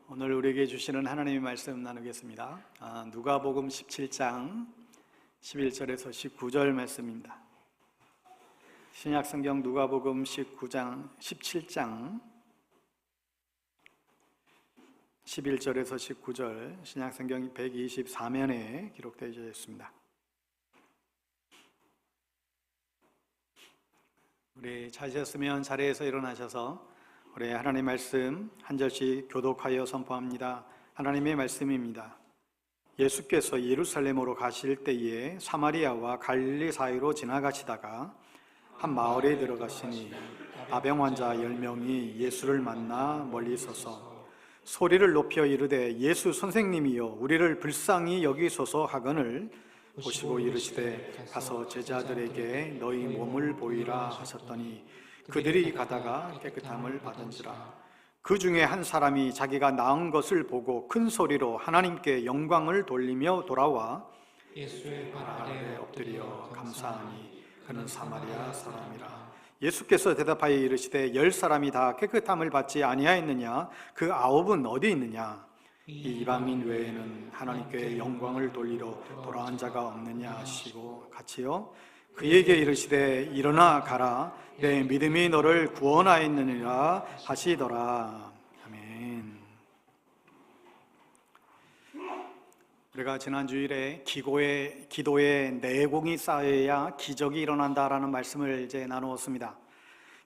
오늘 우리에게 주시는 하나님의 말씀 나누겠습니다. 누가복음 17장 11절에서 19절 말씀입니다. 신약성경 누가복음 17장 11절에서 19절, 신약성경 124면에 기록되어 있습니다. 우리 찾으셨으면 자리에서 일어나셔서 우리 하나님의 말씀 한 절씩 교독하여 선포합니다. 하나님의 말씀입니다. 예수께서 예루살렘으로 가실 때에 사마리아와 갈릴리 사이로 지나가시다가 한 마을에 들어가시니 나병 환자 10명이 예수를 만나 멀리 서서 소리를 높여 이르되 예수 선생님이여 우리를 불쌍히 여기소서 하거늘 보시고 이르시되 가서 제자들에게 너희 몸을 보이라 하셨더니 그들이 가다가 깨끗함을 받은지라. 그 중에 한 사람이 자기가 나은 것을 보고 큰 소리로 하나님께 영광을 돌리며 돌아와 예수의 발 아래 엎드려 감사하니 그는 사마리아 사람이라. 예수께서 대답하여 이르시되 10사람이 다 깨끗함을 받지 아니하였느냐? 그 9은 어디 있느냐? 이 이방인 외에는 하나님께 영광을 돌리러 돌아온 자가 없느냐 하시고 같이요 그에게 이르시되 일어나 가라 내 믿음이 너를 구원하였느니라 하시더라. 아멘. 우리가 지난 주일에 기도의 내공이 쌓여야 기적이 일어난다라는 말씀을 이제 나누었습니다.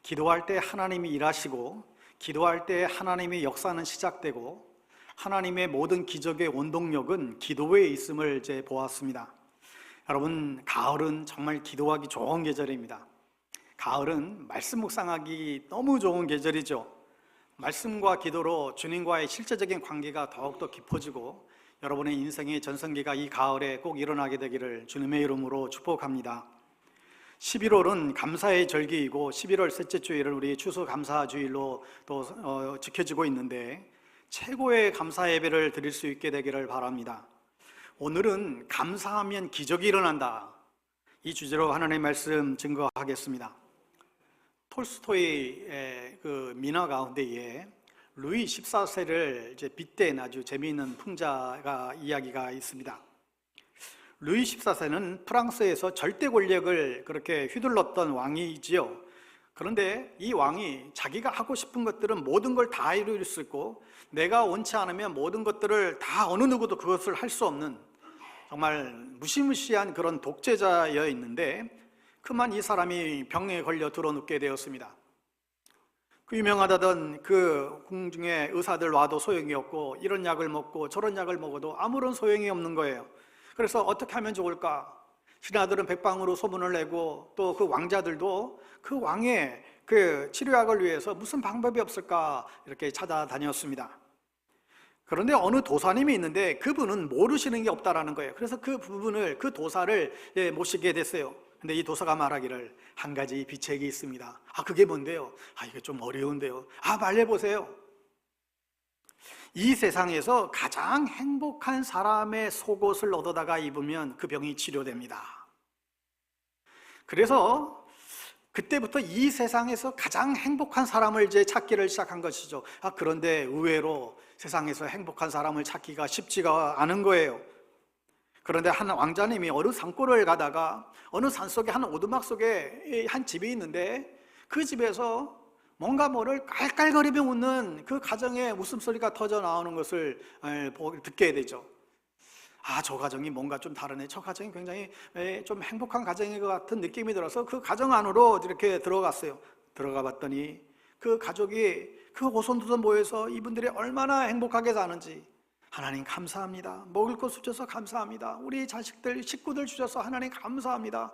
기도할 때 하나님이 일하시고 기도할 때 하나님의 역사는 시작되고 하나님의 모든 기적의 원동력은 기도에 있음을 이제 보았습니다. 여러분, 가을은 정말 기도하기 좋은 계절입니다. 가을은 말씀 묵상하기 너무 좋은 계절이죠. 말씀과 기도로 주님과의 실제적인 관계가 더욱더 깊어지고 여러분의 인생의 전성기가 이 가을에 꼭 일어나게 되기를 주님의 이름으로 축복합니다. 11월은 감사의 절기이고 11월 셋째 주일을 우리 추수감사주일로 또 지켜지고 있는데 최고의 감사 예배를 드릴 수 있게 되기를 바랍니다. 오늘은 감사하면 기적이 일어난다, 이 주제로 하나님의 말씀 증거하겠습니다. 톨스토이의 그 민화 가운데에 루이 14세를 이제 빗댄 아주 재미있는 풍자가 이야기가 있습니다. 루이 14세는 프랑스에서 절대 권력을 그렇게 휘둘렀던 왕이지요. 그런데 이 왕이 자기가 하고 싶은 것들은 모든 걸 다 이룰 수 있고 내가 원치 않으면 모든 것들을 다 어느 누구도 그것을 할 수 없는 정말 무시무시한 그런 독재자여 있는데 그만 이 사람이 병에 걸려 들어눕게 되었습니다. 그 유명하다던 그 궁중에 의사들 와도 소용이 없고 이런 약을 먹고 저런 약을 먹어도 아무런 소용이 없는 거예요. 그래서 어떻게 하면 좋을까? 신하들은 백방으로 소문을 내고 또 그 왕자들도 그 왕의 그 치료약을 위해서 무슨 방법이 없을까 이렇게 찾아다녔습니다. 그런데 어느 도사님이 있는데 그분은 모르시는 게 없다라는 거예요. 그래서 그 도사를 모시게 됐어요. 근데 이 도사가 말하기를 한 가지 비책이 있습니다. 그게 뭔데요? 이게 좀 어려운데요. 말해보세요. 이 세상에서 가장 행복한 사람의 속옷을 얻어다가 입으면 그 병이 치료됩니다. 그래서 그때부터 이 세상에서 가장 행복한 사람을 이제 찾기를 시작한 것이죠. 그런데 의외로 세상에서 행복한 사람을 찾기가 쉽지가 않은 거예요. 그런데 한 왕자님이 어느 산골을 가다가 어느 산속에 한 오두막 속에 한 집이 있는데 그 집에서 뭔가 뭐를 깔깔거리며 웃는 그 가정의 웃음소리가 터져 나오는 것을 듣게 되죠. 저 가정이 뭔가 좀 다르네. 저 가정이 굉장히 좀 행복한 가정인 것 같은 느낌이 들어서 그 가정 안으로 이렇게 들어갔어요. 들어가 봤더니 그 가족이 그 오손도손 모여서 이분들이 얼마나 행복하게 사는지, 하나님 감사합니다. 먹을 것 주셔서 감사합니다. 우리 자식들, 식구들 주셔서 하나님 감사합니다.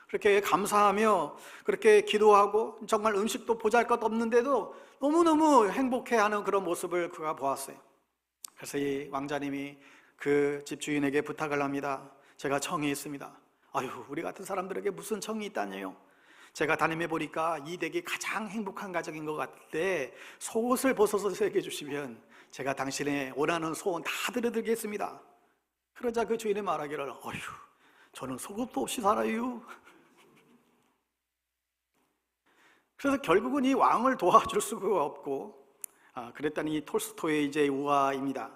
그렇게 감사하며 그렇게 기도하고 정말 음식도 보잘것 없는데도 너무너무 행복해하는 그런 모습을 그가 보았어요. 그래서 이 왕자님이 그 집주인에게 부탁을 합니다. 제가 청이 있습니다. 우리 같은 사람들에게 무슨 청이 있다니요? 제가 다ним해 보니까 이 댁이 가장 행복한 가정인 것 같은데 속옷을 벗어서 새겨 주시면 제가 당신의 원하는 소원 다 들어드리겠습니다. 그러자 그 주인이 말하기를 저는 속옷도 없이 살아요. 그래서 결국은 이 왕을 도와줄 수가 없고 그랬더니 이 톨스토이의 이제 우화입니다.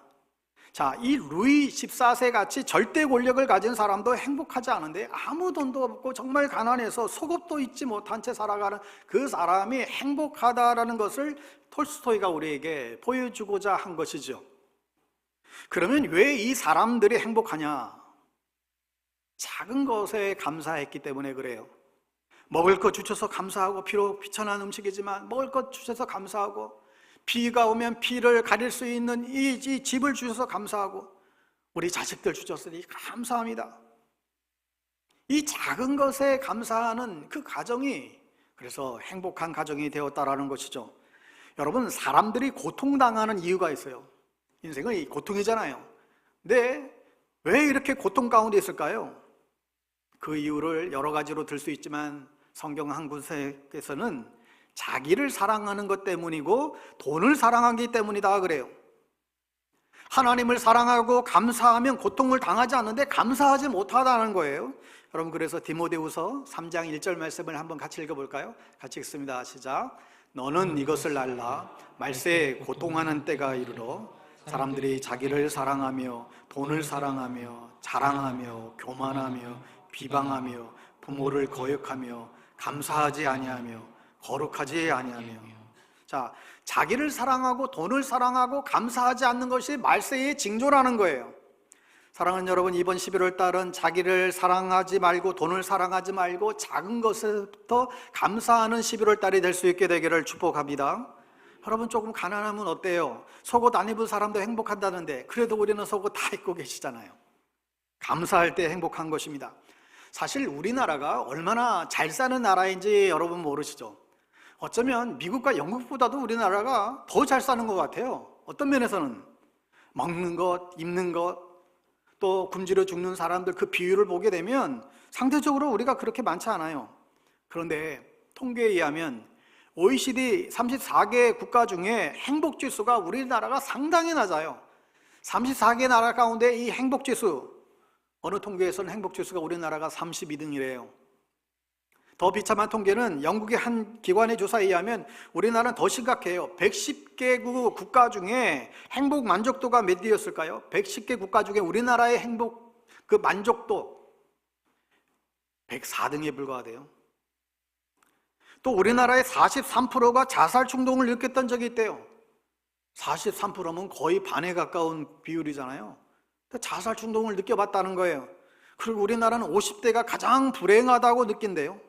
자, 이 루이 14세 같이 절대 권력을 가진 사람도 행복하지 않은데, 아무 돈도 없고 정말 가난해서 속옷도 입지 못한 채 살아가는 그 사람이 행복하다라는 것을 톨스토이가 우리에게 보여주고자 한 것이죠. 그러면 왜 이 사람들이 행복하냐? 작은 것에 감사했기 때문에 그래요. 먹을 것 주셔서 감사하고, 비록 비천한 음식이지만 먹을 것 주셔서 감사하고, 비가 오면 비를 가릴 수 있는 이 집을 주셔서 감사하고, 우리 자식들 주셨으니 감사합니다. 이 작은 것에 감사하는 그 가정이 그래서 행복한 가정이 되었다라는 것이죠. 여러분, 사람들이 고통당하는 이유가 있어요. 인생은 고통이잖아요. 근데 왜 이렇게 고통 가운데 있을까요? 그 이유를 여러 가지로 들 수 있지만 성경 한 구석에서는 자기를 사랑하는 것 때문이고 돈을 사랑하기 때문이다 그래요. 하나님을 사랑하고 감사하면 고통을 당하지 않는데 감사하지 못하다는 거예요. 여러분, 그래서 디모데후서 3장 1절 말씀을 한번 같이 읽어볼까요? 같이 읽습니다. 시작. 너는 이것을 알라. 말세에 고통하는 때가 이르러 사람들이 자기를 사랑하며 돈을 사랑하며 자랑하며 교만하며 비방하며 부모를 거역하며 감사하지 아니하며 거룩하지 아니하며. 자, 자기를 사랑하고 돈을 사랑하고 감사하지 않는 것이 말세의 징조라는 거예요. 사랑하는 여러분, 이번 11월 달은 자기를 사랑하지 말고 돈을 사랑하지 말고 작은 것부터 감사하는 11월 달이 될 수 있게 되기를 축복합니다. 여러분, 조금 가난하면 어때요? 속옷 안 입은 사람도 행복한다는데 그래도 우리는 속옷 다 입고 계시잖아요. 감사할 때 행복한 것입니다. 사실 우리나라가 얼마나 잘 사는 나라인지 여러분 모르시죠? 어쩌면 미국과 영국보다도 우리나라가 더 잘 사는 것 같아요. 어떤 면에서는 먹는 것, 입는 것, 또 굶주려 죽는 사람들 그 비율을 보게 되면 상대적으로 우리가 그렇게 많지 않아요. 그런데 통계에 의하면 OECD 34개 국가 중에 행복지수가 우리나라가 상당히 낮아요. 34개 나라 가운데 이 행복지수, 어느 통계에서는 행복지수가 우리나라가 32등이래요. 더 비참한 통계는 영국의 한 기관의 조사에 의하면 우리나라는 더 심각해요. 110개국 국가 중에 행복 만족도가 몇 위였을까요? 110개 국가 중에 우리나라의 행복 그 만족도 104등에 불과하대요. 또 우리나라의 43%가 자살 충동을 느꼈던 적이 있대요. 43%면 거의 반에 가까운 비율이잖아요. 자살 충동을 느껴봤다는 거예요. 그리고 우리나라는 50대가 가장 불행하다고 느낀대요.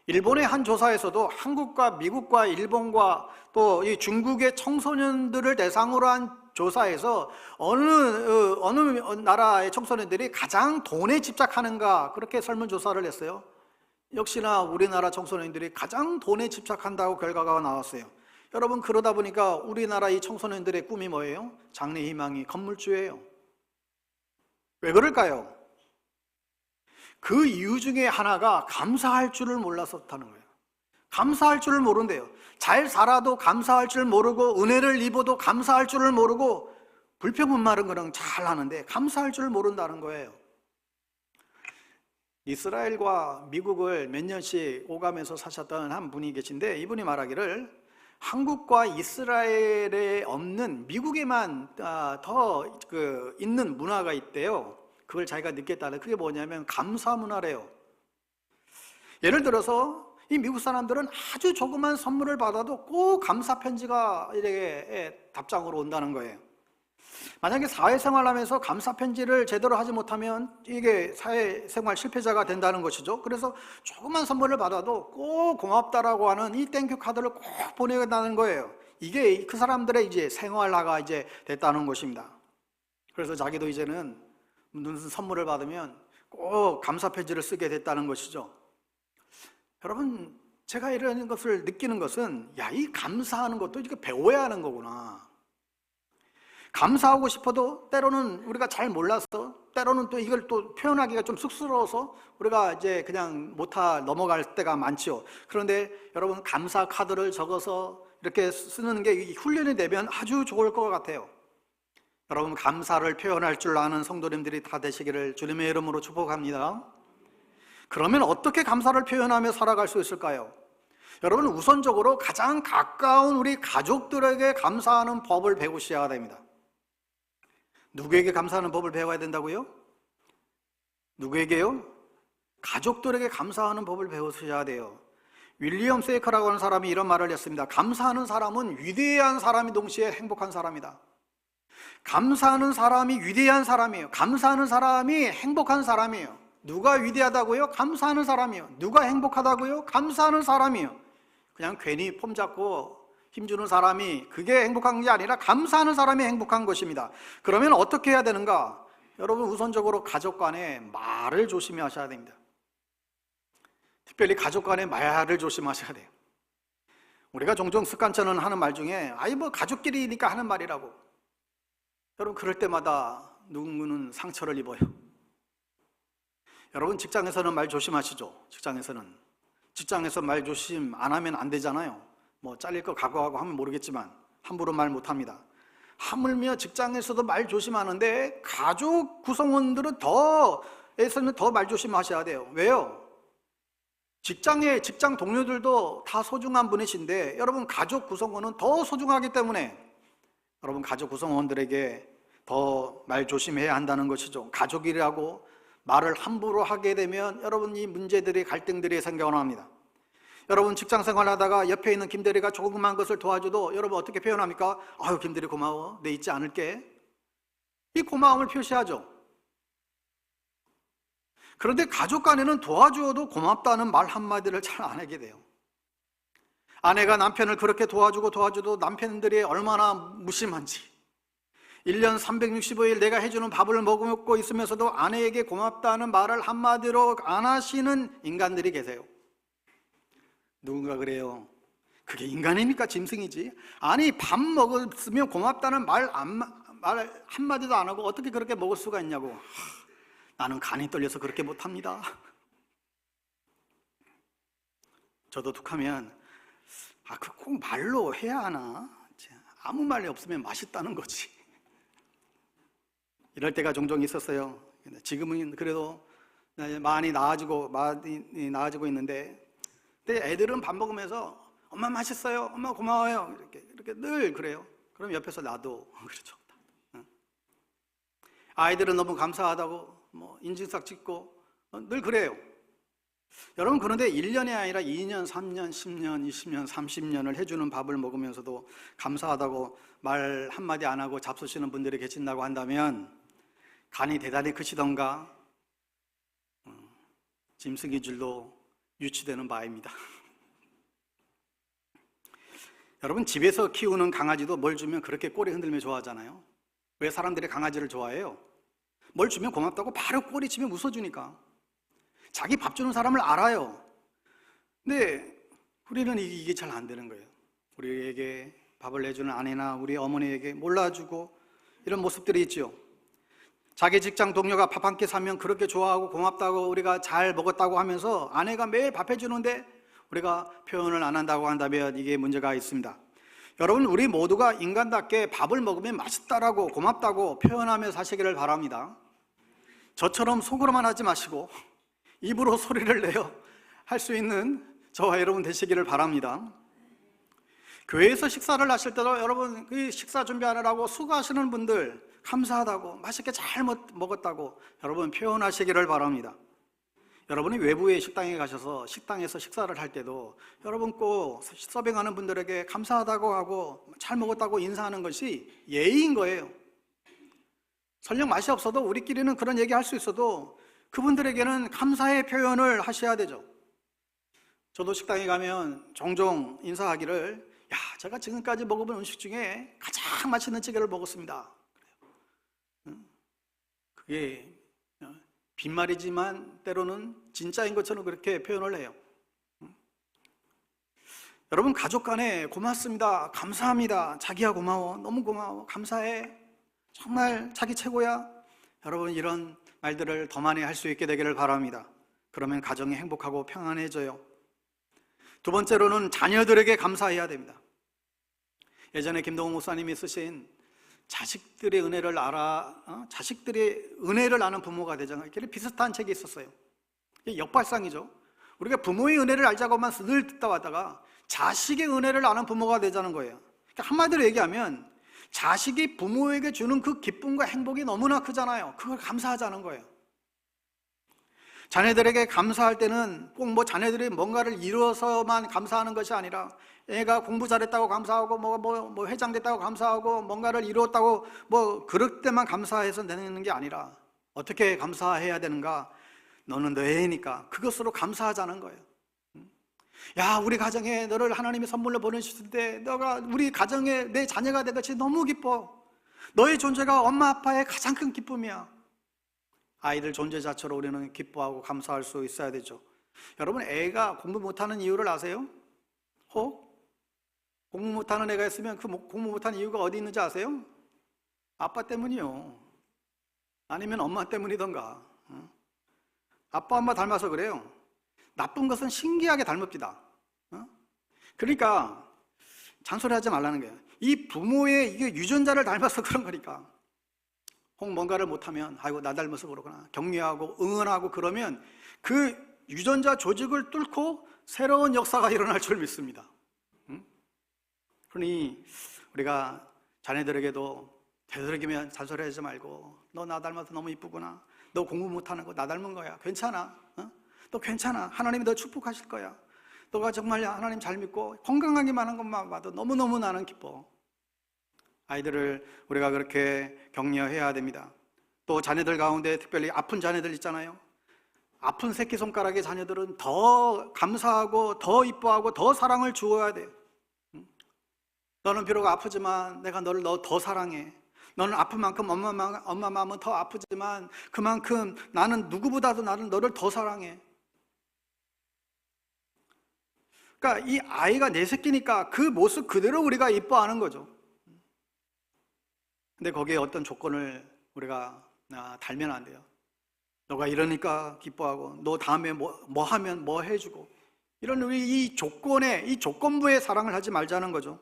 일본의 한 조사에서도 한국과 미국과 일본과 또 이 중국의 청소년들을 대상으로 한 조사에서 어느 나라의 청소년들이 가장 돈에 집착하는가, 그렇게 설문조사를 했어요. 역시나 우리나라 청소년들이 가장 돈에 집착한다고 결과가 나왔어요. 여러분, 그러다 보니까 우리나라 이 청소년들의 꿈이 뭐예요? 장래 희망이 건물주예요. 왜 그럴까요? 그 이유 중에 하나가 감사할 줄을 몰라서다는 거예요. 감사할 줄을 모른대요. 잘 살아도 감사할 줄 모르고, 은혜를 입어도 감사할 줄을 모르고, 불평은 말은 그냥 잘 하는데 감사할 줄 모른다는 거예요. 이스라엘과 미국을 몇 년씩 오가면서 사셨던 한 분이 계신데, 이분이 말하기를 한국과 이스라엘에 없는 미국에만 더 있는 문화가 있대요. 그걸 자기가 느꼈다는, 그게 뭐냐면 감사 문화래요. 예를 들어서 이 미국 사람들은 아주 조그만 선물을 받아도 꼭 감사 편지가 이렇게 답장으로 온다는 거예요. 만약에 사회생활하면서 감사 편지를 제대로 하지 못하면 이게 사회생활 실패자가 된다는 것이죠. 그래서 조그만 선물을 받아도 꼭 고맙다라고 하는 이 땡큐 카드를 꼭 보내다는 거예요. 이게 그 사람들의 이제 생활화가 이제 됐다는 것입니다. 그래서 자기도 이제는 무슨 선물을 받으면 꼭 감사 편지를 쓰게 됐다는 것이죠. 여러분, 제가 이런 것을 느끼는 것은, 이 감사하는 것도 이렇게 배워야 하는 거구나. 감사하고 싶어도 때로는 우리가 잘 몰라서, 때로는 또 이걸 또 표현하기가 좀 쑥스러워서 우리가 이제 그냥 넘어갈 때가 많죠. 그런데 여러분, 감사 카드를 적어서 이렇게 쓰는 게 훈련이 되면 아주 좋을 것 같아요. 여러분, 감사를 표현할 줄 아는 성도님들이 다 되시기를 주님의 이름으로 축복합니다. 그러면 어떻게 감사를 표현하며 살아갈 수 있을까요? 여러분, 우선적으로 가장 가까운 우리 가족들에게 감사하는 법을 배우셔야 됩니다. 누구에게 감사하는 법을 배워야 된다고요? 누구에게요? 가족들에게 감사하는 법을 배우셔야 돼요. 윌리엄 세이커라고 하는 사람이 이런 말을 했습니다. 감사하는 사람은 위대한 사람이 동시에 행복한 사람이다. 감사하는 사람이 위대한 사람이에요. 감사하는 사람이 행복한 사람이에요. 누가 위대하다고요? 감사하는 사람이요. 누가 행복하다고요? 감사하는 사람이요. 그냥 괜히 폼 잡고 힘주는 사람이 그게 행복한 게 아니라 감사하는 사람이 행복한 것입니다. 그러면 어떻게 해야 되는가? 여러분, 우선적으로 가족 간에 말을 조심하셔야 됩니다. 특별히 가족 간에 말을 조심하셔야 돼요. 우리가 종종 습관처럼 하는 말 중에 뭐 가족끼리니까 하는 말이라고. 여러분, 그럴 때마다 누구는 상처를 입어요. 여러분, 직장에서는 말 조심하시죠. 직장에서 말 조심 안 하면 안 되잖아요. 뭐 잘릴 거 각오하고 하면 모르겠지만 함부로 말 못합니다. 하물며 직장에서도 말 조심하는데 가족 구성원들은 더 말 조심하셔야 돼요. 왜요? 직장 동료들도 다 소중한 분이신데 여러분, 가족 구성원은 더 소중하기 때문에 여러분, 가족 구성원들에게 더 말 조심해야 한다는 것이죠. 가족이라고 말을 함부로 하게 되면 여러분, 이 문제들이, 갈등들이 생겨납니다. 여러분, 직장 생활하다가 옆에 있는 김대리가 조그만 것을 도와줘도 여러분 어떻게 표현합니까? 아유, 김대리 고마워, 내 잊지 않을게. 이 고마움을 표시하죠. 그런데 가족 간에는 도와주어도 고맙다는 말 한마디를 잘 안 하게 돼요. 아내가 남편을 그렇게 도와줘도 남편들이 얼마나 무심한지, 1년 365일 내가 해주는 밥을 먹고 있으면서도 아내에게 고맙다는 말을 한마디로 안 하시는 인간들이 계세요. 누군가 그래요. 그게 인간입니까? 짐승이지. 아니, 밥 먹었으면 고맙다는 말 한마디도 안 하고 어떻게 그렇게 먹을 수가 있냐고. 나는 간이 떨려서 그렇게 못합니다. 저도 툭하면 그 꼭 말로 해야 하나? 아무 말이 없으면 맛있다는 거지. 이럴 때가 종종 있었어요. 지금은 그래도 많이 나아지고 있는데, 근데 애들은 밥 먹으면서 엄마 맛있어요, 엄마 고마워요, 이렇게 늘 그래요. 그럼 옆에서 나도 그렇죠. 아이들은 너무 감사하다고 인증샷 찍고 늘 그래요. 여러분, 그런데 1년이 아니라 2년, 3년, 10년, 20년, 30년을 해주는 밥을 먹으면서도 감사하다고 말 한마디 안 하고 잡수시는 분들이 계신다고 한다면 간이 대단히 크시던가 짐승인 줄도 유추되는 바입니다. 여러분, 집에서 키우는 강아지도 뭘 주면 그렇게 꼬리 흔들며 좋아하잖아요. 왜 사람들이 강아지를 좋아해요? 뭘 주면 고맙다고 바로 꼬리 치며 웃어주니까. 자기 밥 주는 사람을 알아요. 근데 우리는 이게 잘 안 되는 거예요. 우리에게 밥을 내주는 아내나 우리 어머니에게 몰라주고 이런 모습들이 있죠. 자기 직장 동료가 밥 한 끼 사면 그렇게 좋아하고 고맙다고, 우리가 잘 먹었다고 하면서 아내가 매일 밥 해주는데 우리가 표현을 안 한다고 한다면 이게 문제가 있습니다. 여러분, 우리 모두가 인간답게 밥을 먹으면 맛있다라고 고맙다고 표현하며 사시기를 바랍니다. 저처럼 속으로만 하지 마시고 입으로 소리를 내어 할 수 있는 저와 여러분 되시기를 바랍니다. 교회에서 식사를 하실 때도 여러분, 그 식사 준비하느라고 수고하시는 분들 감사하다고, 맛있게 잘 먹었다고 여러분 표현하시기를 바랍니다. 여러분이 외부의 식당에 가셔서 식당에서 식사를 할 때도 여러분 꼭 서빙하는 분들에게 감사하다고 하고 잘 먹었다고 인사하는 것이 예의인 거예요. 설령 맛이 없어도 우리끼리는 그런 얘기 할 수 있어도 그분들에게는 감사의 표현을 하셔야 되죠. 저도 식당에 가면 종종 인사하기를, 제가 지금까지 먹어본 음식 중에 가장 맛있는 찌개를 먹었습니다. 그게 빈말이지만 때로는 진짜인 것처럼 그렇게 표현을 해요. 여러분, 가족 간에 고맙습니다, 감사합니다, 자기야 고마워, 너무 고마워, 감사해, 정말 자기 최고야, 여러분 이런 말들을 더 많이 할 수 있게 되기를 바랍니다. 그러면 가정이 행복하고 평안해져요. 두 번째로는 자녀들에게 감사해야 됩니다. 예전에 김동훈 목사님이 쓰신 자식들의 은혜를 자식들의 은혜를 아는 부모가 되잖아요. 이렇게 비슷한 책이 있었어요. 이게 역발상이죠. 우리가 부모의 은혜를 알자고만 늘 듣다 왔다가 자식의 은혜를 아는 부모가 되자는 거예요. 그러니까 한마디로 얘기하면 자식이 부모에게 주는 그 기쁨과 행복이 너무나 크잖아요. 그걸 감사하자는 거예요. 자녀들에게 감사할 때는 꼭 뭐 자녀들이 뭔가를 이루어서만 감사하는 것이 아니라 애가 공부 잘했다고 감사하고 뭐 회장 됐다고 감사하고 뭔가를 이루었다고 뭐 그럴 때만 감사해서 되는 게 아니라 어떻게 감사해야 되는가? 너는 너 애니까 그것으로 감사하자는 거예요. 야, 우리 가정에 너를 하나님이 선물로 보내주실 때 너가 우리 가정에 내 자녀가 된 것이 너무 기뻐. 너의 존재가 엄마 아빠의 가장 큰 기쁨이야. 아이들 존재 자체로 우리는 기뻐하고 감사할 수 있어야 되죠. 여러분, 애가 공부 못하는 이유를 아세요? 공부 못하는 애가 있으면 그 공부 못하는 이유가 어디 있는지 아세요? 아빠 때문이요. 아니면 엄마 때문이던가. 아빠 엄마 닮아서 그래요. 나쁜 것은 신기하게 닮읍디다. 그러니까 잔소리하지 말라는 거예요. 이 부모의 이게 유전자를 닮아서 그런 거니까. 혹 뭔가를 못하면 아이고 나 닮아서 그러구나 격려하고 응원하고 그러면 그 유전자 조직을 뚫고 새로운 역사가 일어날 줄 믿습니다. 그러니 우리가 자녀들에게도 되도록이면 잔소리하지 말고 너 나 닮아서 너무 이쁘구나. 너 공부 못하는 거 나 닮은 거야. 괜찮아. 너 괜찮아. 하나님이 너 축복하실 거야. 너가 정말 하나님 잘 믿고 건강하기만 한 것만 봐도 너무너무 나는 기뻐. 아이들을 우리가 그렇게 격려해야 됩니다. 또 자녀들 가운데 특별히 아픈 자녀들 있잖아요. 아픈 새끼손가락의 자녀들은 더 감사하고 더 이뻐하고 더 사랑을 주어야 돼. 너는 비록 아프지만 내가 너를 더 사랑해. 너는 아픈 만큼 엄마 마음은 더 아프지만 그만큼 나는 누구보다도 나는 너를 더 사랑해. 그러니까 이 아이가 내 새끼니까 그 모습 그대로 우리가 이뻐하는 거죠. 근데 거기에 어떤 조건을 우리가 달면 안 돼요. 너가 이러니까 기뻐하고 너 다음에 뭐 하면 뭐 해주고 이런 우리 이 조건부의 사랑을 하지 말자는 거죠.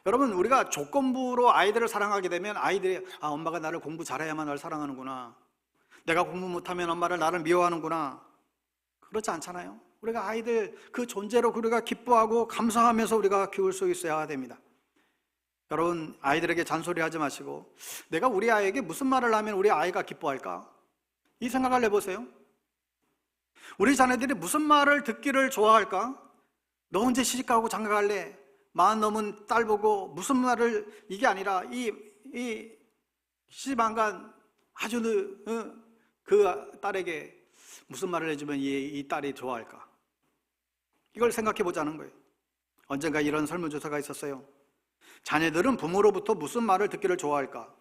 여러분, 우리가 조건부로 아이들을 사랑하게 되면 아이들이 엄마가 나를 공부 잘해야만 나를 사랑하는구나. 내가 공부 못하면 엄마를 나를 미워하는구나. 그렇지 않잖아요. 우리가 아이들 그 존재로 우리가 기뻐하고 감사하면서 우리가 키울 수 있어야 됩니다. 여러분, 아이들에게 잔소리하지 마시고 내가 우리 아이에게 무슨 말을 하면 우리 아이가 기뻐할까? 이 생각을 해보세요. 우리 자녀들이 무슨 말을 듣기를 좋아할까? 너 언제 시집가고 장가갈래? 40 넘은 딸 보고 무슨 말을 이게 아니라 이 시집 안 간 아주 그 딸에게 무슨 말을 해주면 이 딸이 좋아할까? 이걸 생각해 보자는 거예요. 언젠가 이런 설문조사가 있었어요. 자녀들은 부모로부터 무슨 말을 듣기를 좋아할까?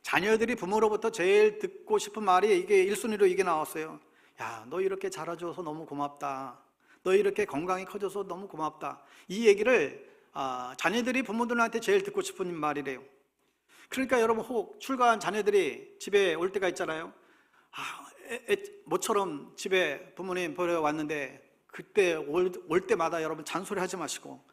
자녀들이 부모로부터 제일 듣고 싶은 말이 이게 1순위로 이게 나왔어요. 야, 너 이렇게 자라줘서 너무 고맙다. 너 이렇게 건강히 커져서 너무 고맙다. 이 얘기를 자녀들이 부모들한테 제일 듣고 싶은 말이래요. 그러니까 여러분, 혹 출가한 자녀들이 집에 올 때가 있잖아요. 모처럼 집에 부모님 보러 왔는데 그때 올 때마다 여러분 잔소리하지 마시고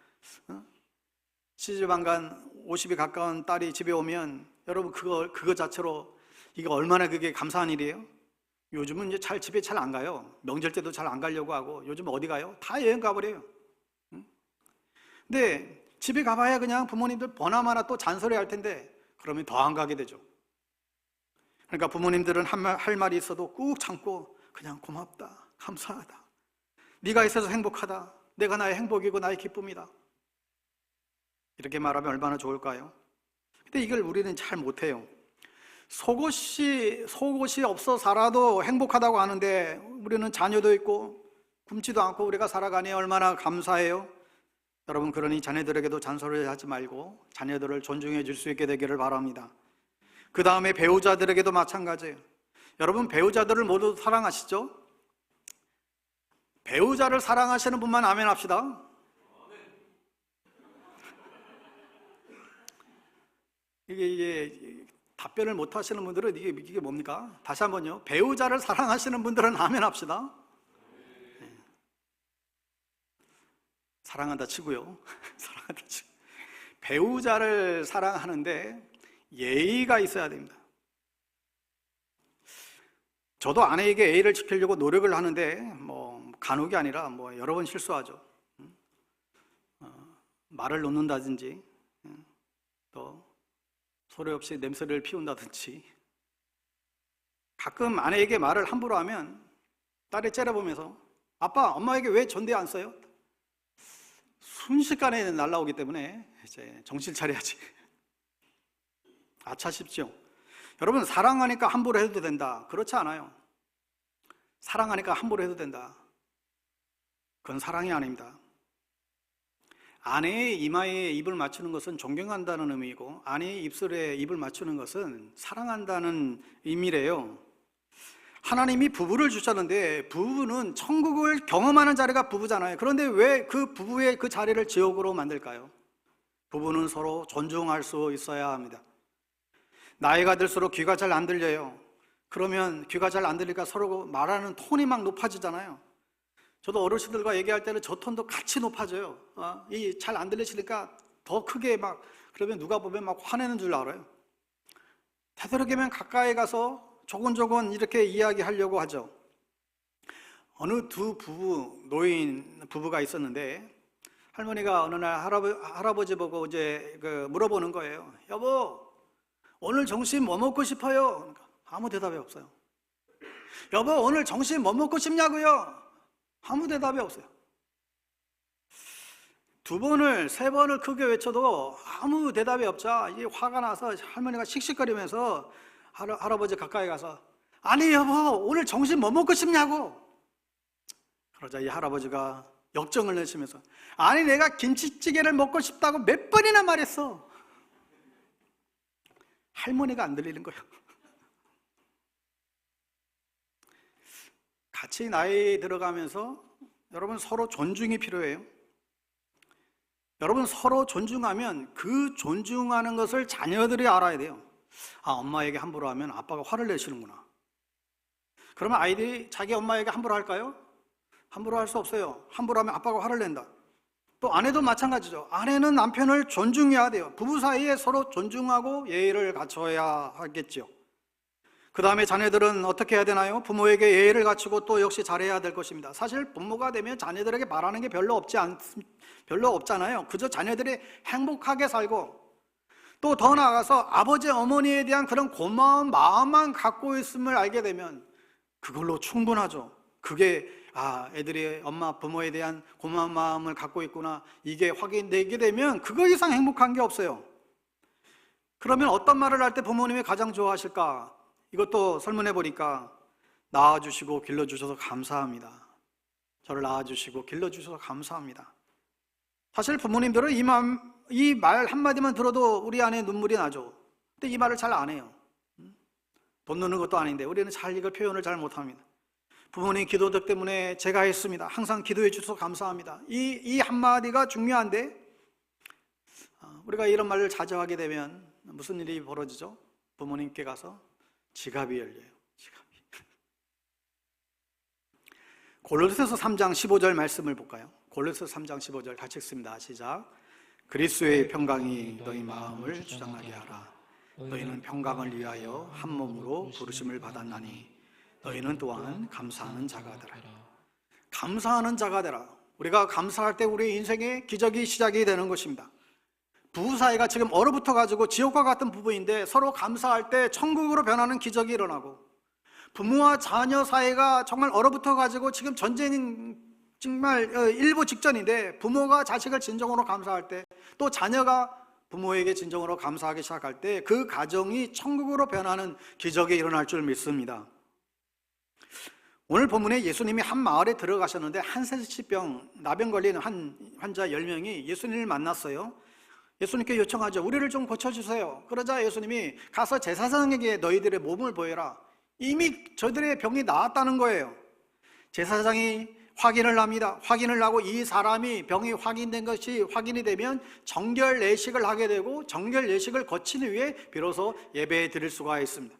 시집 안 간 50이 가까운 딸이 집에 오면 여러분 그거 자체로 이게 얼마나 그게 감사한 일이에요. 요즘은 이제 집에 잘 안 가요. 명절 때도 잘 안 가려고 하고 요즘 어디 가요? 다 여행 가버려요. 근데 집에 가봐야 그냥 부모님들 보나마나 또 잔소리 할 텐데 그러면 더 안 가게 되죠. 그러니까 부모님들은 할 말이 있어도 꾹 참고 그냥 고맙다, 감사하다, 네가 있어서 행복하다, 내가 나의 행복이고 나의 기쁨이다, 이렇게 말하면 얼마나 좋을까요? 근데 이걸 우리는 잘 못해요. 속옷이 없어 살아도 행복하다고 하는데 우리는 자녀도 있고 굶지도 않고 우리가 살아가니 얼마나 감사해요. 여러분, 그러니 자녀들에게도 잔소리 하지 말고 자녀들을 존중해 줄 수 있게 되기를 바랍니다. 그 다음에 배우자들에게도 마찬가지예요. 여러분, 배우자들을 모두 사랑하시죠? 배우자를 사랑하시는 분만 아멘 합시다. 이게 답변을 못 하시는 분들은 이게 뭡니까? 다시 한번요. 배우자를 사랑하시는 분들은 아멘 합시다. 네. 사랑한다 치고요. 사랑한다 치고. 배우자를 사랑하는데 예의가 있어야 됩니다. 저도 아내에게 예의를 지키려고 노력을 하는데 간혹이 아니라 여러 번 실수하죠. 말을 놓는다든지 또 소리 없이 냄새를 피운다든지, 가끔 아내에게 말을 함부로 하면 딸이 째려보면서 아빠, 엄마에게 왜 존대 안 써요? 순식간에 날라오기 때문에 이제 정신 차려야지. 아차 싶죠. 여러분, 사랑하니까 함부로 해도 된다, 그렇지 않아요. 사랑하니까 함부로 해도 된다, 그건 사랑이 아닙니다. 아내의 이마에 입을 맞추는 것은 존경한다는 의미이고, 아내의 입술에 입을 맞추는 것은 사랑한다는 의미래요. 하나님이 부부를 주셨는데 부부는 천국을 경험하는 자리가 부부잖아요. 그런데 왜 그 부부의 그 자리를 지옥으로 만들까요? 부부는 서로 존중할 수 있어야 합니다. 나이가 들수록 귀가 잘 안 들려요. 그러면 귀가 잘 안 들리니까 서로 말하는 톤이 막 높아지잖아요. 저도 어르신들과 얘기할 때는 저 톤도 같이 높아져요. 이 잘 안 들리시니까 더 크게 막, 그러면 누가 보면 막 화내는 줄 알아요. 되도록이면 가까이 가서 조곤조곤 이렇게 이야기하려고 하죠. 어느 두 노인 부부가 있었는데, 할머니가 어느 날 할아버지 보고 이제 물어보는 거예요. 여보, 오늘 점심 뭐 먹고 싶어요? 그러니까 아무 대답이 없어요. 여보, 오늘 점심 뭐 먹고 싶냐고요? 아무 대답이 없어요. 두 번을, 세 번을 크게 외쳐도 아무 대답이 없자 이게 화가 나서 할머니가 씩씩거리면서 할아버지 가까이 가서 아니 여보, 오늘 점심 뭐 먹고 싶냐고. 그러자 이 할아버지가 역정을 내시면서 아니 내가 김치찌개를 먹고 싶다고 몇 번이나 말했어. 할머니가 안 들리는 거예요. 같이 나이 들어가면서 여러분 서로 존중이 필요해요. 여러분 서로 존중하면 그 존중하는 것을 자녀들이 알아야 돼요. 엄마에게 함부로 하면 아빠가 화를 내시는구나. 그러면 아이들이 자기 엄마에게 함부로 할까요? 함부로 할 수 없어요. 함부로 하면 아빠가 화를 낸다. 또 아내도 마찬가지죠. 아내는 남편을 존중해야 돼요. 부부 사이에 서로 존중하고 예의를 갖춰야 하겠죠. 그 다음에 자녀들은 어떻게 해야 되나요? 부모에게 예의를 갖추고 또 역시 잘해야 될 것입니다. 사실 부모가 되면 자녀들에게 말하는 게 별로 없잖아요. 그저 자녀들이 행복하게 살고, 또 더 나아가서 아버지 어머니에 대한 그런 고마운 마음만 갖고 있음을 알게 되면 그걸로 충분하죠. 그게 애들이 엄마 부모에 대한 고마운 마음을 갖고 있구나, 이게 확인되게 되면 그거 이상 행복한 게 없어요. 그러면 어떤 말을 할 때 부모님이 가장 좋아하실까? 이것도 설문해 보니까 낳아주시고 길러주셔서 감사합니다. 저를 낳아주시고 길러주셔서 감사합니다. 사실 부모님들은 이 말 한마디만 들어도 우리 안에 눈물이 나죠. 근데 이 말을 잘 안 해요. 돈 넣는 것도 아닌데 우리는 잘 이걸 표현을 잘 못합니다. 부모님 기도덕 때문에 제가 했습니다. 항상 기도해 주셔서 감사합니다. 이 한마디가 중요한데, 우리가 이런 말을 자주 하게 되면 무슨 일이 벌어지죠? 부모님께 가서 지갑이 열려요. 지갑이. 골로새서 3장 15절 말씀을 볼까요? 골로새서 3장 15절 같이 읽습니다. 시작. 그리스도의 평강이 너희 마음을 주장하게 하라. 너희는 평강을 위하여 한 몸으로 부르심을 받았나니 너희는 또한 감사하는 자가 되라. 감사하는 자가 되라. 우리가 감사할 때 우리 인생의 기적이 시작이 되는 것입니다. 부부 사이가 지금 얼어붙어 가지고 지옥과 같은 부부인데 서로 감사할 때 천국으로 변하는 기적이 일어나고, 부모와 자녀 사이가 정말 얼어붙어 가지고 지금 전쟁 정말 일부 직전인데 부모가 자식을 진정으로 감사할 때, 또 자녀가 부모에게 진정으로 감사하기 시작할 때 그 가정이 천국으로 변하는 기적이 일어날 줄 믿습니다. 오늘 본문에 예수님이 한 마을에 들어가셨는데 한세시병, 나병 걸린 한 환자 10명이 예수님을 만났어요. 예수님께 요청하죠. 우리를 좀 고쳐주세요. 그러자 예수님이 가서 제사장에게 너희들의 몸을 보여라. 이미 저들의 병이 나았다는 거예요. 제사장이 확인을 합니다. 확인을 하고 이 사람이 병이 확인된 것이 확인이 되면 정결 예식을 하게 되고, 정결 예식을 거친 후에 비로소 예배 드릴 수가 있습니다.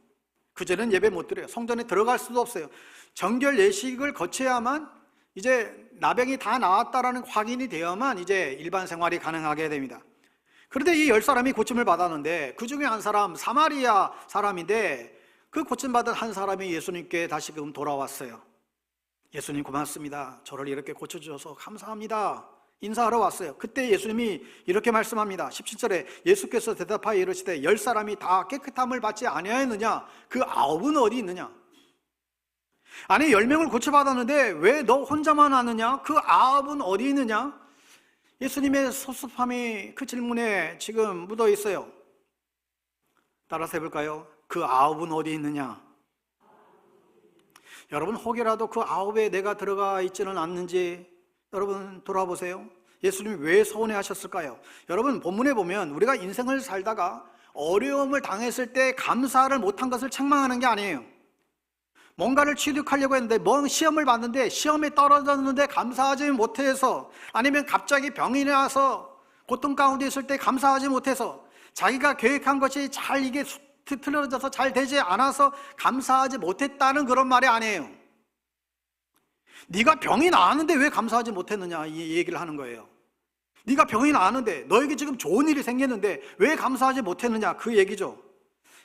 그제는 예배 못 드려요. 성전에 들어갈 수도 없어요. 정결 예식을 거쳐야만, 이제 나병이 다 나았다라는 확인이 되어야만 이제 일반 생활이 가능하게 됩니다. 그런데 이 10사람이 고침을 받았는데 그 중에 한 사람, 사마리아 사람인데 그 고침받은 한 사람이 예수님께 다시금 돌아왔어요. 예수님 고맙습니다. 저를 이렇게 고쳐주셔서 감사합니다. 인사하러 왔어요. 그때 예수님이 이렇게 말씀합니다. 17절에 예수께서 대답하여 이르시되 10사람이 다 깨끗함을 받지 아니하였느냐? 그 9은 어디 있느냐? 아니 10명을 고쳐받았는데 왜 너 혼자만 왔느냐? 그 9은 어디 있느냐? 예수님의 섭섭함이 그 질문에 지금 묻어 있어요. 따라서 해볼까요? 그 9은 어디 있느냐? 여러분 혹이라도 그 9에 내가 들어가 있지는 않는지 여러분 돌아보세요. 예수님이 왜 서운해하셨을까요? 여러분 본문에 보면 우리가 인생을 살다가 어려움을 당했을 때 감사를 못한 것을 책망하는 게 아니에요. 뭔가를 취득하려고 했는데 시험을 봤는데 시험에 떨어졌는데 감사하지 못해서, 아니면 갑자기 병이 나서 고통 가운데 있을 때 감사하지 못해서, 자기가 계획한 것이 잘 이게 틀어져서 잘 되지 않아서 감사하지 못했다는 그런 말이 아니에요. 네가 병이 나았는데 왜 감사하지 못했느냐 이 얘기를 하는 거예요. 네가 병이 나았는데, 너에게 지금 좋은 일이 생겼는데 왜 감사하지 못했느냐 그 얘기죠.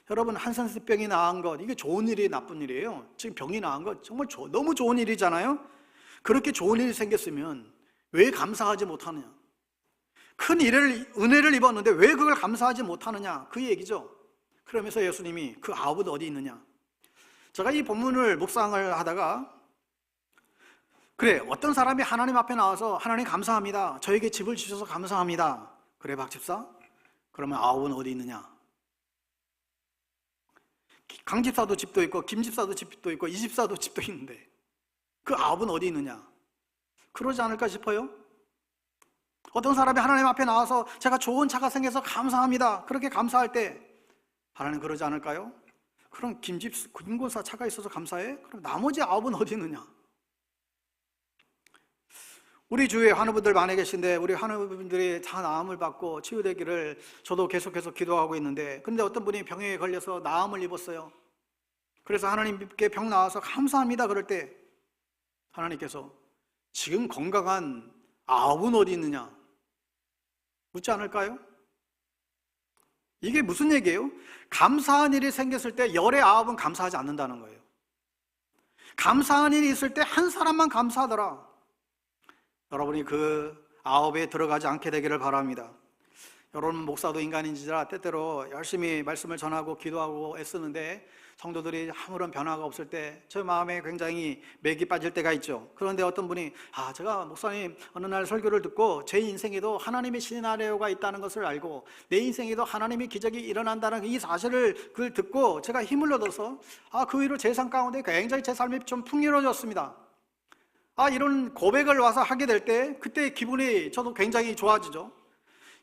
여러분 한센스병이 나은 것, 이게 좋은 일이 나쁜 일이에요? 지금 병이 나은 것 정말 너무 좋은 일이잖아요. 그렇게 좋은 일이 생겼으면 왜 감사하지 못하느냐, 큰 은혜를 입었는데 왜 그걸 감사하지 못하느냐 그 얘기죠. 그러면서 예수님이 그 9은 어디 있느냐. 제가 이 본문을 묵상을 하다가, 그래 어떤 사람이 하나님 앞에 나와서 하나님 감사합니다, 저에게 집을 주셔서 감사합니다. 그래 박 집사? 그러면 9은 어디 있느냐? 강 집사도 집도 있고 김 집사도 집도 있고 이 집사도 집도 있는데 그 9은 어디 있느냐? 그러지 않을까 싶어요. 어떤 사람이 하나님 앞에 나와서 제가 좋은 차가 생겨서 감사합니다, 그렇게 감사할 때 하나님 그러지 않을까요? 그럼 김권사 차가 있어서 감사해? 그럼 나머지 9은 어디 있느냐? 우리 주위에 환우분들 많이 계신데 우리 환우분들이 다 나음을 받고 치유되기를 저도 계속해서 기도하고 있는데, 그런데 어떤 분이 병에 걸려서 나음을 입었어요. 그래서 하나님께 병 나와서 감사합니다 그럴 때 하나님께서 지금 건강한 9은 어디 있느냐 묻지 않을까요? 이게 무슨 얘기예요? 감사한 일이 생겼을 때 열의 9은 감사하지 않는다는 거예요. 감사한 일이 있을 때 한 사람만 감사하더라. 여러분이 그 9에 들어가지 않게 되기를 바랍니다. 여러분 목사도 인간인지라 때때로 열심히 말씀을 전하고 기도하고 애쓰는데 성도들이 아무런 변화가 없을 때 저 마음에 굉장히 맥이 빠질 때가 있죠. 그런데 어떤 분이 제가 목사님 어느 날 설교를 듣고 제 인생에도 하나님의 시나리오가 있다는 것을 알고 내 인생에도 하나님의 기적이 일어난다는 이 사실을 그걸 듣고 제가 힘을 얻어서 그 이후로 제 삶 가운데 굉장히 제 삶이 좀 풍요로워졌습니다. 이런 고백을 와서 하게 될 때 그때 기분이 저도 굉장히 좋아지죠.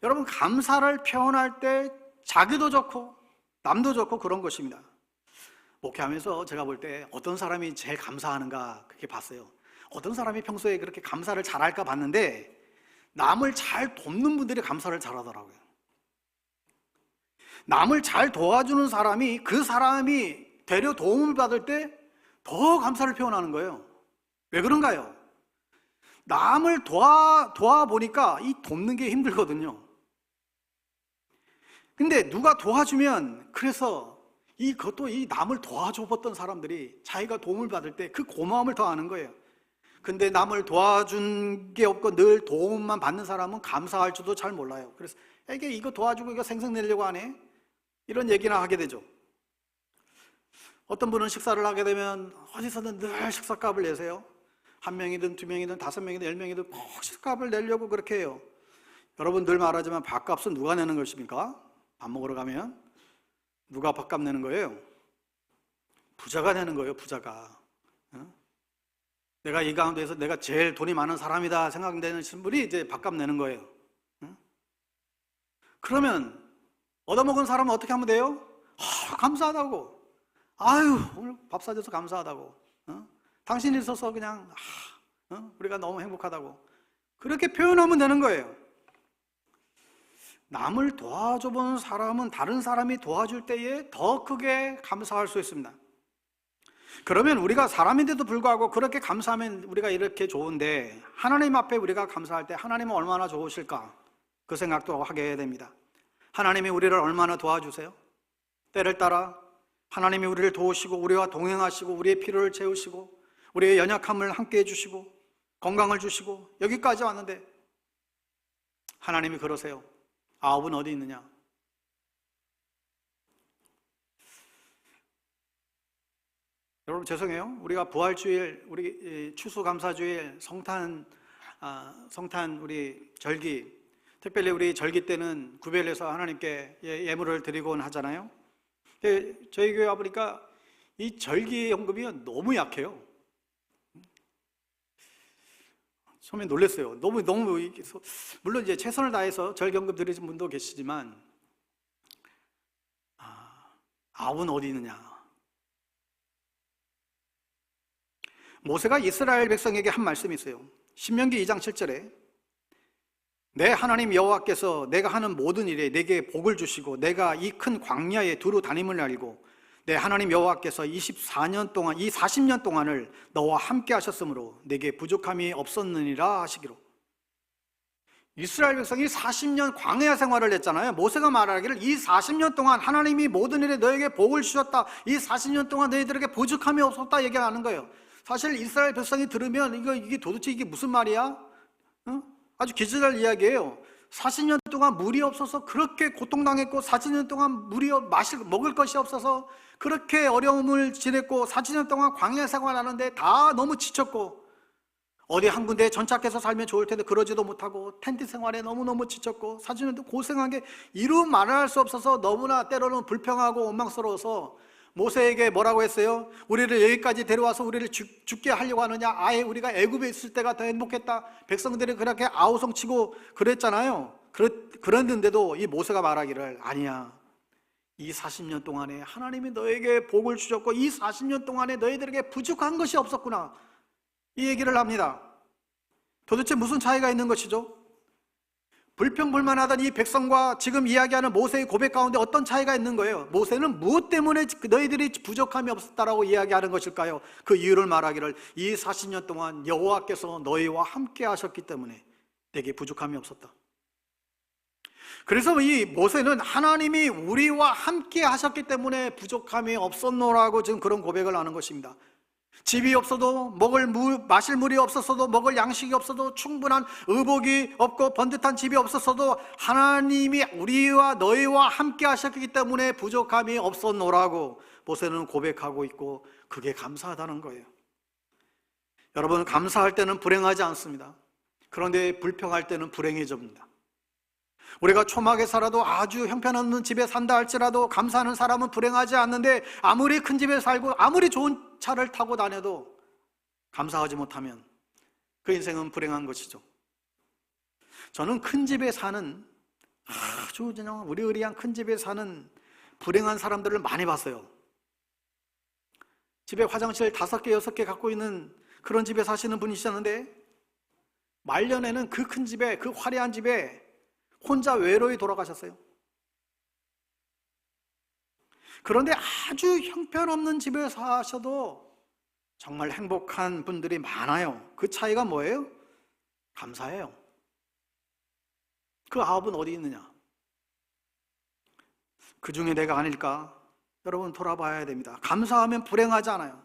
여러분 감사를 표현할 때 자기도 좋고 남도 좋고 그런 것입니다. 목회하면서 제가 볼 때 어떤 사람이 제일 감사하는가 그렇게 봤어요. 어떤 사람이 평소에 그렇게 감사를 잘할까 봤는데 남을 잘 돕는 분들이 감사를 잘하더라고요. 남을 잘 도와주는 사람이 그 사람이 되려 도움을 받을 때 더 감사를 표현하는 거예요. 왜 그런가요? 남을 도와보니까 이 돕는 게 힘들거든요. 근데 누가 도와주면, 그래서 그것도 이 남을 도와줘봤던 사람들이 자기가 도움을 받을 때 그 고마움을 더 아는 거예요. 근데 남을 도와준 게 없고 늘 도움만 받는 사람은 감사할 줄도 잘 몰라요. 그래서 이게 이거 도와주고 이거 생색내려고 하네, 이런 얘기나 하게 되죠. 어떤 분은 식사를 하게 되면 어디서든 늘 식사값을 내세요. 1명이든 2명이든 5명이든 10명이든 꼭 식값을 내려고 그렇게 해요. 여러분 늘 말하지만 밥값은 누가 내는 것입니까? 밥 먹으러 가면 누가 밥값 내는 거예요? 부자가 내는 거예요. 부자가. 내가 이 가운데서 내가 제일 돈이 많은 사람이다 생각되는 분이 이제 밥값 내는 거예요. 그러면 얻어먹은 사람은 어떻게 하면 돼요? 감사하다고. 오늘 밥 사줘서 감사하다고. 당신이 있어서 그냥 우리가 너무 행복하다고 그렇게 표현하면 되는 거예요. 남을 도와줘본 사람은 다른 사람이 도와줄 때에 더 크게 감사할 수 있습니다. 그러면 우리가 사람인데도 불구하고 그렇게 감사하면 우리가 이렇게 좋은데 하나님 앞에 우리가 감사할 때 하나님은 얼마나 좋으실까 그 생각도 하게 됩니다. 하나님이 우리를 얼마나 도와주세요? 때를 따라 하나님이 우리를 도우시고 우리와 동행하시고 우리의 필요를 채우시고 우리의 연약함을 함께 해주시고 건강을 주시고 여기까지 왔는데 하나님이 그러세요. 아홉은 어디 있느냐? 여러분 죄송해요. 우리가 부활주일, 우리 추수감사주일, 성탄 우리 절기, 특별히 우리 절기 때는 구별해서 하나님께 예물을 드리곤 하잖아요. 근데 저희 교회 와보니까 이 절기 헌금이 너무 약해요. 처음에 놀랐어요. 너무 물론 이제 최선을 다해서 절기 헌금 드리신 분도 계시지만 아홉은 어디 있느냐? 모세가 이스라엘 백성에게 한 말씀이 있어요. 신명기 2장 7절에 내 하나님 여호와께서 내가 하는 모든 일에 내게 복을 주시고 내가 이 큰 광야에 두루 다님을 알고 내 하나님 여호와께서 24년 동안 이 40년 동안을 너와 함께 하셨으므로 내게 부족함이 없었느니라 하시기로. 이스라엘 백성이 40년 광야 생활을 했잖아요. 모세가 말하기를 이 40년 동안 하나님이 모든 일에 너에게 복을 주셨다, 이 40년 동안 너희들에게 부족함이 없었다 얘기하는 거예요. 사실 이스라엘 백성이 들으면 이게 도대체 이게 무슨 말이야? 아주 기절할 이야기예요. 40년 동안 물이 없어서 그렇게 고통당했고 40년 동안 먹을 것이 없어서 그렇게 어려움을 지냈고 40년 동안 광야 생활하는데 다 너무 지쳤고 어디 한 군데에 전착해서 살면 좋을 텐데 그러지도 못하고 텐트 생활에 너무너무 지쳤고 40년 동안 고생한 게 이루 말할 수 없어서 너무나 때로는 불평하고 원망스러워서 모세에게 뭐라고 했어요? 우리를 여기까지 데려와서 우리를 죽게 하려고 하느냐? 아예 우리가 애굽에 있을 때가 더 행복했다. 백성들이 그렇게 아우성치고 그랬잖아요. 그랬는데도 이 모세가 말하기를 아니야. 이 40년 동안에 하나님이 너에게 복을 주셨고 이 40년 동안에 너희들에게 부족한 것이 없었구나. 이 얘기를 합니다. 도대체 무슨 차이가 있는 것이죠? 불평불만하던 이 백성과 지금 이야기하는 모세의 고백 가운데 어떤 차이가 있는 거예요? 모세는 무엇 때문에 너희들이 부족함이 없었다라고 이야기하는 것일까요? 그 이유를 말하기를 이 40년 동안 여호와께서 너희와 함께 하셨기 때문에 내게 부족함이 없었다. 그래서 이 모세는 하나님이 우리와 함께 하셨기 때문에 부족함이 없었노라고 지금 그런 고백을 하는 것입니다. 집이 없어도 마실 물이 없었어도 먹을 양식이 없어도 충분한 의복이 없고 번듯한 집이 없었어도 하나님이 우리와 너희와 함께 하셨기 때문에 부족함이 없었노라고 모세는 고백하고 있고 그게 감사하다는 거예요. 여러분, 감사할 때는 불행하지 않습니다. 그런데 불평할 때는 불행해집니다. 우리가 초막에 살아도 아주 형편없는 집에 산다 할지라도 감사하는 사람은 불행하지 않는데 아무리 큰 집에 살고 아무리 좋은 차를 타고 다녀도 감사하지 못하면 그 인생은 불행한 것이죠. 저는 큰 집에 사는 아주 그냥 으리으리한 큰 집에 사는 불행한 사람들을 많이 봤어요. 집에 화장실 5개, 6개 갖고 있는 그런 집에 사시는 분이셨는데 말년에는 그 큰 집에, 그 화려한 집에 혼자 외로이 돌아가셨어요. 그런데 아주 형편없는 집에 사셔도 정말 행복한 분들이 많아요. 그 차이가 뭐예요? 감사해요. 그 아홉은 어디 있느냐? 그 중에 내가 아닐까? 여러분 돌아봐야 됩니다. 감사하면 불행하지 않아요.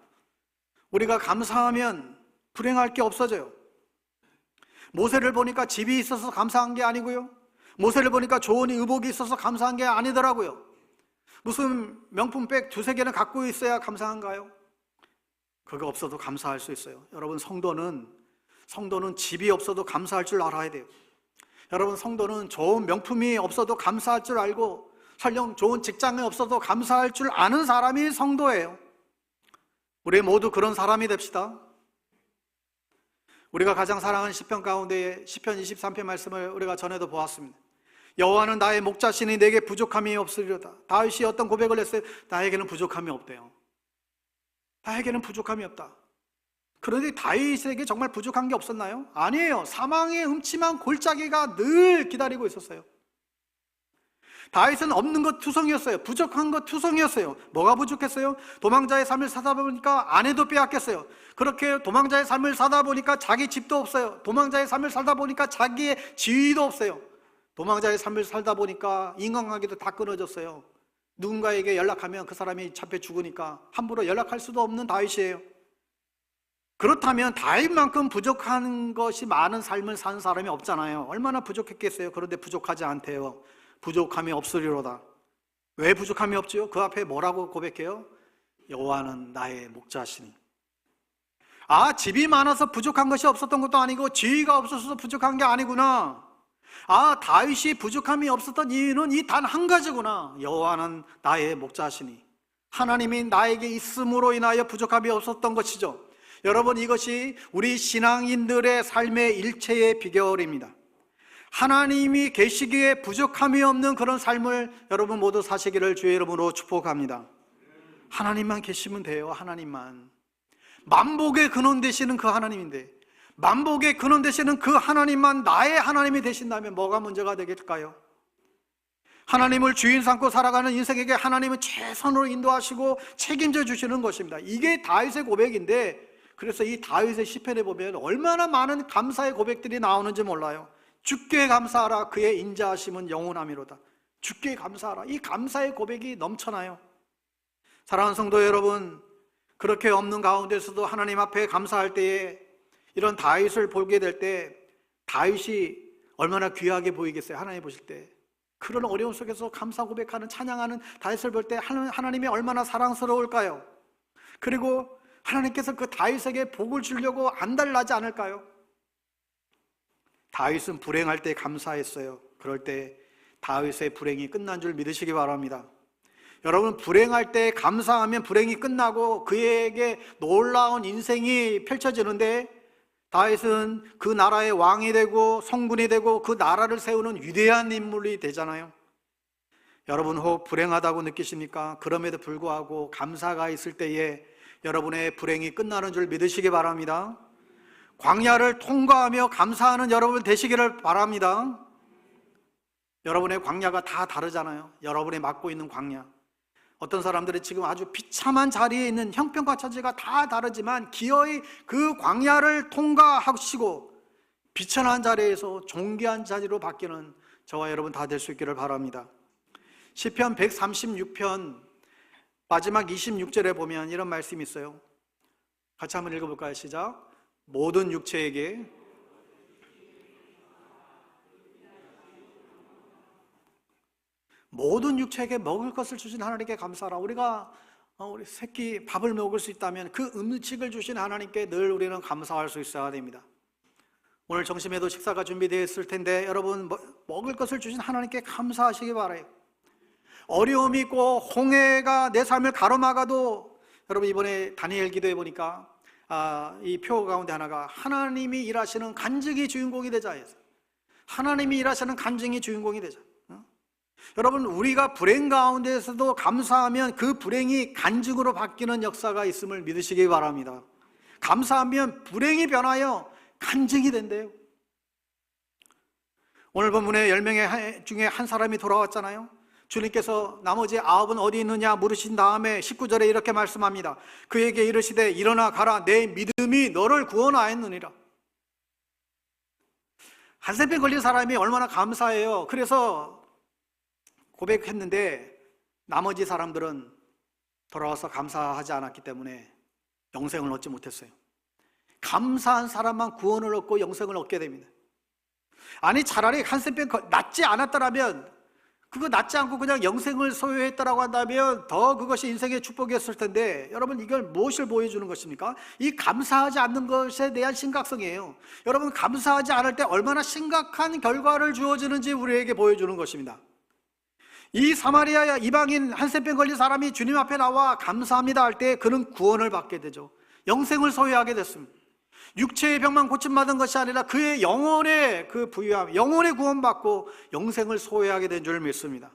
우리가 감사하면 불행할 게 없어져요. 모세를 보니까 집이 있어서 감사한 게 아니고요, 모세를 보니까 좋은 의복이 있어서 감사한 게 아니더라고요. 무슨 명품백 2-3개는 갖고 있어야 감사한가요? 그거 없어도 감사할 수 있어요. 여러분, 성도는 집이 없어도 감사할 줄 알아야 돼요. 여러분, 성도는 좋은 명품이 없어도 감사할 줄 알고 설령 좋은 직장이 없어도 감사할 줄 아는 사람이 성도예요. 우리 모두 그런 사람이 됩시다. 우리가 가장 사랑하는 시편 가운데 시편 23편 말씀을 우리가 전에도 보았습니다. 여호와는 나의 목자시니 내게 부족함이 없으리로다. 다윗이 어떤 고백을 했어요? 나에게는 부족함이 없대요. 나에게는 부족함이 없다. 그런데 다윗에게 정말 부족한 게 없었나요? 아니에요. 사망의 음침한 골짜기가 늘 기다리고 있었어요. 다윗은 없는 것 투성이었어요. 부족한 것 투성이었어요. 뭐가 부족했어요? 도망자의 삶을 사다 보니까 아내도 빼앗겼어요. 그렇게 도망자의 삶을 사다 보니까 자기 집도 없어요. 도망자의 삶을 살다 보니까 자기의 지위도 없어요. 도망자의 삶을 살다 보니까 인간관계도 다 끊어졌어요. 누군가에게 연락하면 그 사람이 잡혀 죽으니까 함부로 연락할 수도 없는 다윗이에요. 그렇다면 다윗만큼 부족한 것이 많은 삶을 사는 사람이 없잖아요. 얼마나 부족했겠어요. 그런데 부족하지 않대요. 부족함이 없으리로다. 왜 부족함이 없지요? 그 앞에 뭐라고 고백해요? 여호와는 나의 목자시니. 집이 많아서 부족한 것이 없었던 것도 아니고 지위가 없어서 부족한 게 아니구나. 다윗이 부족함이 없었던 이유는 이 단 한 가지구나. 여호와는 나의 목자시니. 하나님이 나에게 있음으로 인하여 부족함이 없었던 것이죠. 여러분, 이것이 우리 신앙인들의 삶의 일체의 비결입니다. 하나님이 계시기에 부족함이 없는 그런 삶을 여러분 모두 사시기를 주의 이름으로 축복합니다. 하나님만 계시면 돼요. 하나님만. 만복의 근원 되시는 그 하나님인데, 만복의 근원 되시는 그 하나님만 나의 하나님이 되신다면 뭐가 문제가 되겠을까요? 하나님을 주인 삼고 살아가는 인생에게 하나님은 최선으로 인도하시고 책임져 주시는 것입니다. 이게 다윗의 고백인데, 그래서 이 다윗의 시편에 보면 얼마나 많은 감사의 고백들이 나오는지 몰라요. 주께 감사하라, 그의 인자하심은 영원하미로다. 주께 감사하라. 이 감사의 고백이 넘쳐나요. 사랑하는 성도 여러분, 그렇게 없는 가운데서도 하나님 앞에 감사할 때에 이런 다윗을 보게 될 때 다윗이 얼마나 귀하게 보이겠어요. 하나님 보실 때 그런 어려움 속에서 감사 고백하는, 찬양하는 다윗을 볼 때 하나님이 얼마나 사랑스러울까요? 그리고 하나님께서 그 다윗에게 복을 주려고 안달나지 않을까요? 다윗은 불행할 때 감사했어요. 그럴 때 다윗의 불행이 끝난 줄 믿으시기 바랍니다. 여러분, 불행할 때 감사하면 불행이 끝나고 그에게 놀라운 인생이 펼쳐지는데, 다윗은 그 나라의 왕이 되고 성군이 되고 그 나라를 세우는 위대한 인물이 되잖아요. 여러분, 혹 불행하다고 느끼십니까? 그럼에도 불구하고 감사가 있을 때에 여러분의 불행이 끝나는 줄 믿으시기 바랍니다. 광야를 통과하며 감사하는 여러분 되시기를 바랍니다. 여러분의 광야가 다 다르잖아요. 여러분이 맡고 있는 광야. 어떤 사람들이 지금 아주 비참한 자리에 있는 형편과 처지가 다 다르지만 기어이 그 광야를 통과하시고 비천한 자리에서 존귀한 자리로 바뀌는 저와 여러분 다 될 수 있기를 바랍니다. 시편 136편 마지막 26절에 보면 이런 말씀이 있어요. 같이 한번 읽어볼까요? 시작. 모든 육체에게 먹을 것을 주신 하나님께 감사하라. 우리가 우리 새끼 밥을 먹을 수 있다면 그 음식을 주신 하나님께 늘 우리는 감사할 수 있어야 됩니다. 오늘 점심에도 식사가 준비되어 있을 텐데 여러분 먹을 것을 주신 하나님께 감사하시기 바라요. 어려움이 있고 홍해가 내 삶을 가로막아도, 여러분 이번에 다니엘 기도해 보니까 이 표 가운데 하나가 하나님이 일하시는 간증이 주인공이 되자 해서, 하나님이 일하시는 간증이 주인공이 되자. 여러분, 우리가 불행 가운데에서도 감사하면 그 불행이 간증으로 바뀌는 역사가 있음을 믿으시기 바랍니다. 감사하면 불행이 변하여 간증이 된대요. 오늘 본문에 10명의 중에 한 사람이 돌아왔잖아요. 주님께서 나머지 9은 어디 있느냐 물으신 다음에 19절에 이렇게 말씀합니다. 그에게 이르시되 일어나 가라, 내 믿음이 너를 구원하였느니라. 한센병 걸린 사람이 얼마나 감사해요. 그래서 고백했는데 나머지 사람들은 돌아와서 감사하지 않았기 때문에 영생을 얻지 못했어요. 감사한 사람만 구원을 얻고 영생을 얻게 됩니다. 아니, 차라리 한센병 낫지 않았더라면, 그거 낫지 않고 그냥 영생을 소유했다라고 한다면 더 그것이 인생의 축복이었을 텐데, 여러분 이걸 무엇을 보여주는 것입니까? 이 감사하지 않는 것에 대한 심각성이에요. 여러분, 감사하지 않을 때 얼마나 심각한 결과를 주어지는지 우리에게 보여주는 것입니다. 이 사마리아 이방인 한센병 걸린 사람이 주님 앞에 나와 감사합니다 할 때 그는 구원을 받게 되죠. 영생을 소유하게 됐습니다. 육체의 병만 고침받은 것이 아니라 그의 영혼의 그 부유함, 영혼의 구원받고 영생을 소유하게 된 줄 믿습니다.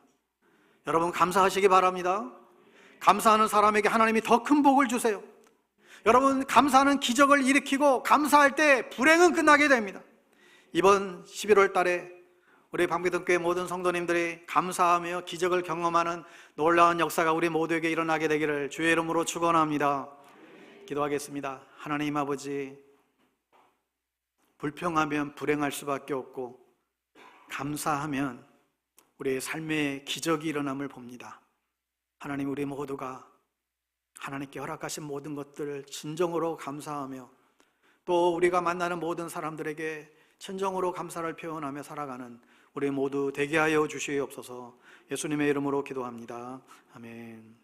여러분 감사하시기 바랍니다. 감사하는 사람에게 하나님이 더 큰 복을 주세요. 여러분, 감사하는 기적을 일으키고 감사할 때 불행은 끝나게 됩니다. 이번 11월 달에 우리 방배동교회 모든 성도님들이 감사하며 기적을 경험하는 놀라운 역사가 우리 모두에게 일어나게 되기를 주의 이름으로 축원합니다. 기도하겠습니다. 하나님 아버지, 불평하면 불행할 수밖에 없고 감사하면 우리의 삶에 기적이 일어남을 봅니다. 하나님, 우리 모두가 하나님께 허락하신 모든 것들을 진정으로 감사하며 또 우리가 만나는 모든 사람들에게 진정으로 감사를 표현하며 살아가는 우리 모두 되게 하여 주시옵소서. 예수님의 이름으로 기도합니다. 아멘.